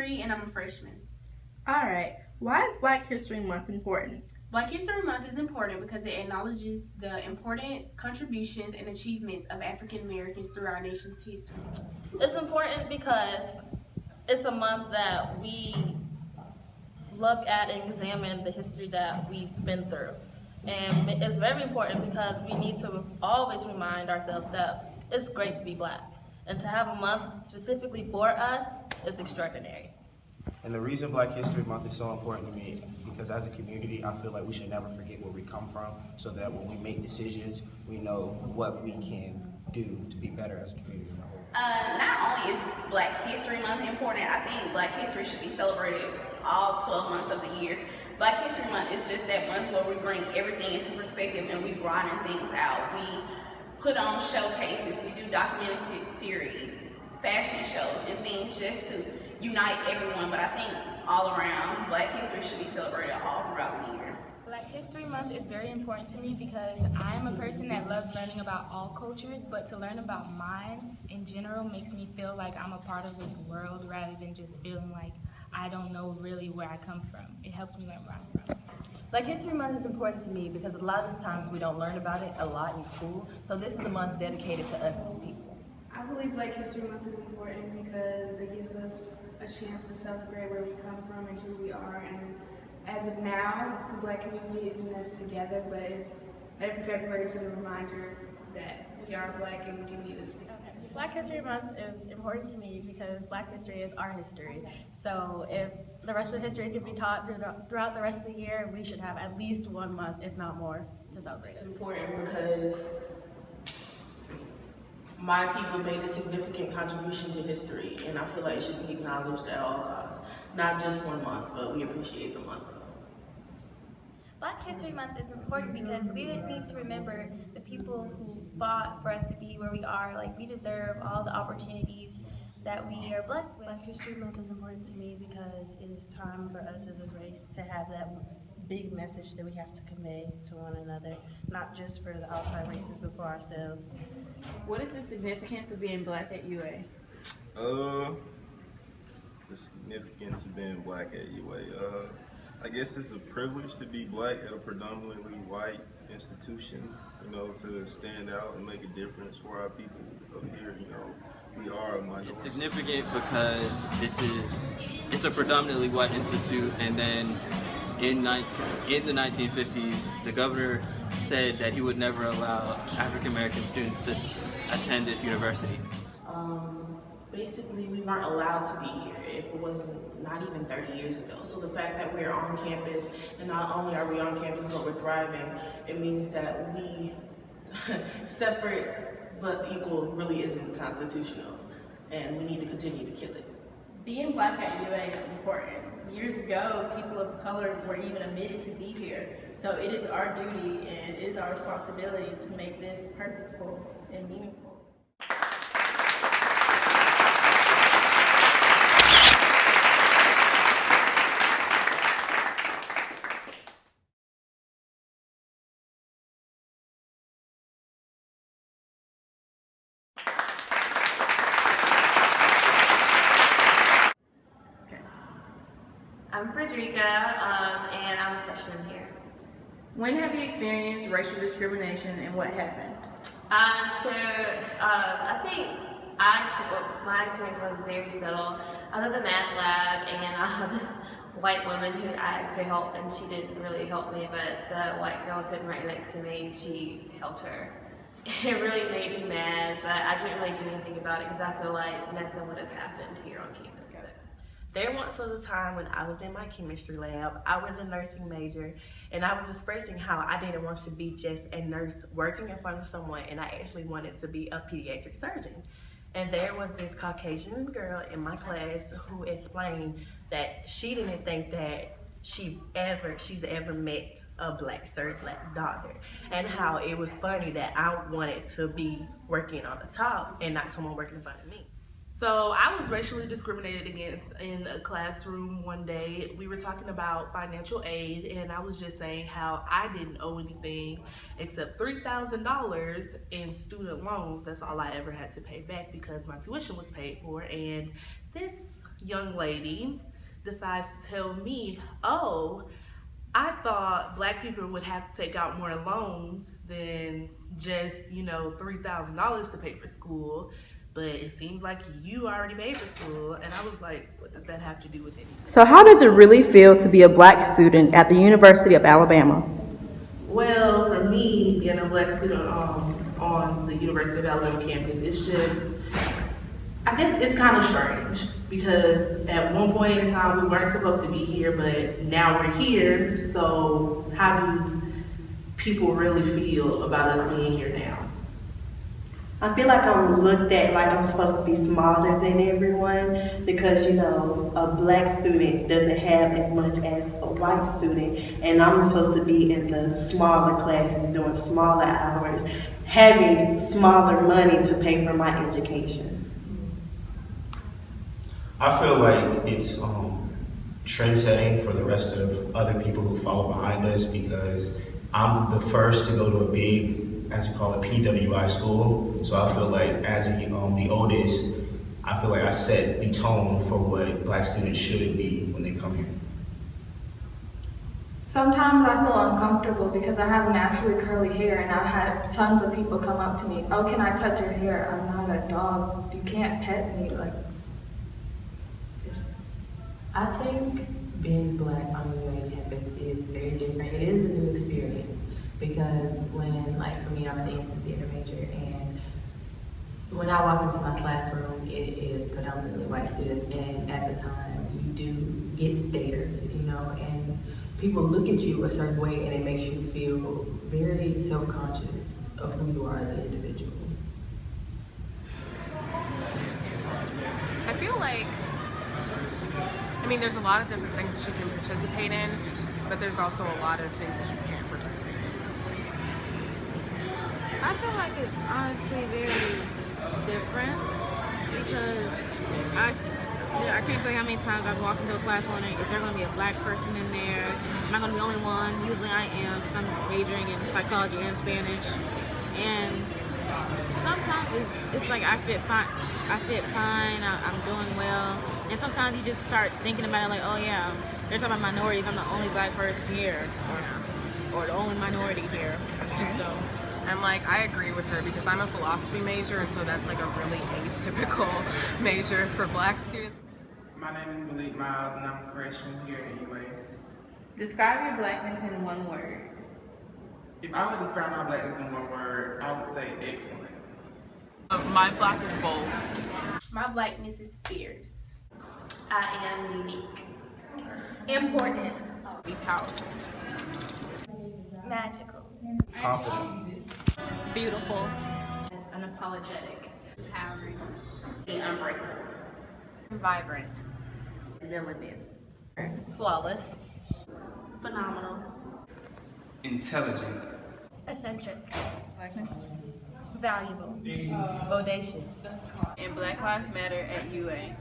History, and I'm a freshman. Alright, why is Black History Month important? Black History Month is important because it acknowledges the important contributions and achievements of African Americans through our nation's history. It's important because it's a month that we look at and examine the history that we've been through. And it's very important because we need to always remind ourselves that it's great to be Black. And to have a month specifically for us is extraordinary. And the reason Black History Month is so important to me is because as a community, I feel like we should never forget where we come from so that when we make decisions, we know what we can do to be better as a community. Not only is Black History Month important, I think Black history should be celebrated all 12 months of the year. Black History Month is just that month where we bring everything into perspective and we broaden things out. We put on showcases, we do documentary series, fashion shows, and things just to unite everyone. But I think all around, Black history should be celebrated all throughout the year. Black History Month is very important to me because I'm a person that loves learning about all cultures, but to learn about mine in general makes me feel like I'm a part of this world rather than just feeling like I don't know really where I come from. It helps me learn where I'm from. Black History Month is important to me because a lot of the times we don't learn about it a lot in school, so this is a month dedicated to us as people. I believe Black History Month is important because it gives us a chance to celebrate where we come from and who we are. And as of now, the Black community isn't as together, but it's every February it's a reminder that we are Black and we do need to stick together. Black History Month is important to me because Black history is our history. So if the rest of the history can be taught throughout the rest of the year, we should have at least 1 month, if not more, to celebrate It's it. important because my people made a significant contribution to history, and I feel like it should be acknowledged at all costs. Not just 1 month, but we appreciate the month. Black History Month is important because we need to remember the people who fought for us to be where we are. Like, we deserve all the opportunities that we are blessed with. Black History Month is important to me because it is time for us as a race to have that big message that we have to convey to one another, not just for the outside races, but for ourselves. What is the significance of being Black at UA? The significance of being Black at UA. I guess it's a privilege to be Black at a predominantly white institution, to stand out and make a difference for our people up here, we are a minority. It's significant because it's a predominantly white institute, and then in the 1950s, the governor said that he would never allow African American students to attend this university. Basically, we weren't allowed to be here if it wasn't not even 30 years ago. So the fact that we're on campus, and not only are we on campus, but we're thriving, it means that we, separate but equal, really isn't constitutional. And we need to continue to kill it. Being Black at UA is important. Years ago, people of color were even admitted to be here. So it is our duty and it is our responsibility to make this purposeful and meaningful. I'm Frederica, and I'm a freshman here. When have you experienced racial discrimination and what happened? I think my experience was very subtle. I was at the math lab, and this white woman who I asked to help, and she didn't really help me, but the white girl sitting right next to me, she helped her. It really made me mad, but I didn't really do anything about it because I feel like nothing would have happened here on campus. So. There once was a time when I was in my chemistry lab, I was a nursing major, and I was expressing how I didn't want to be just a nurse working in front of someone, and I actually wanted to be a pediatric surgeon. And there was this Caucasian girl in my class who explained that she didn't think that she's ever met a Black surgeon, like doctor, and how it was funny that I wanted to be working on the top and not someone working in front of me. So I was racially discriminated against in a classroom one day. We were talking about financial aid, and I was just saying how I didn't owe anything except $3,000 in student loans. That's all I ever had to pay back because my tuition was paid for. And this young lady decides to tell me, oh, I thought black people would have to take out more loans than just, $3,000 to pay for school. But it seems like you already paid for school. And I was like, what does that have to do with anything? So, how does it really feel to be a black student at the University of Alabama? Well, for me, being a black student on the University of Alabama campus, it's just, I guess it's kind of strange because at one point in time we weren't supposed to be here, but now we're here. So how do people really feel about us being here now? I feel like I'm looked at like I'm supposed to be smaller than everyone because, a black student doesn't have as much as a white student, and I'm supposed to be in the smaller classes, doing smaller hours, having smaller money to pay for my education. I feel like it's trend setting for the rest of other people who follow behind us because I'm the first to go to a big, as you call it, PWI school. So I feel like as the oldest, I feel like I set the tone for what black students should be when they come here. Sometimes I feel uncomfortable because I have naturally curly hair and I've had tons of people come up to me, oh, can I touch your hair? I'm not a dog. You can't pet me. I think being black on the UA campus is very different. It is a new experience because for me, I'm a dance and theater major, and when I walk into my classroom, it is predominantly white students, and at the time, you do get stares, and people look at you a certain way, and it makes you feel very self-conscious of who you are as an individual. I feel like there's a lot of different things that you can participate in, but there's also a lot of things that you can't participate in. I feel like it's honestly very different because I can't tell you how many times I've walked into a class wondering, is there going to be a black person in there? Am I going to be the only one? Usually I am because I'm majoring in psychology and Spanish. And sometimes it's like I fit fine, I'm doing well. And sometimes you just start thinking about it like, oh yeah, they're talking about minorities, I'm the only black person here, or the only minority here. And so, And I agree with her because I'm a philosophy major, and so that's a really atypical major for black students. My name is Malik Miles, and I'm a freshman here at UA. Describe your blackness in one word. If I would describe my blackness in one word, I would say excellent. My black is bold. My blackness is fierce. I am unique. Important. Be powerful. Magical. Confident. Beautiful. It's unapologetic. Empowering. Being unbreakable. Vibrant. Villain. Flawless. Phenomenal. Intelligent. Eccentric. Valuable. Bodacious. And Black Lives Matter at UA.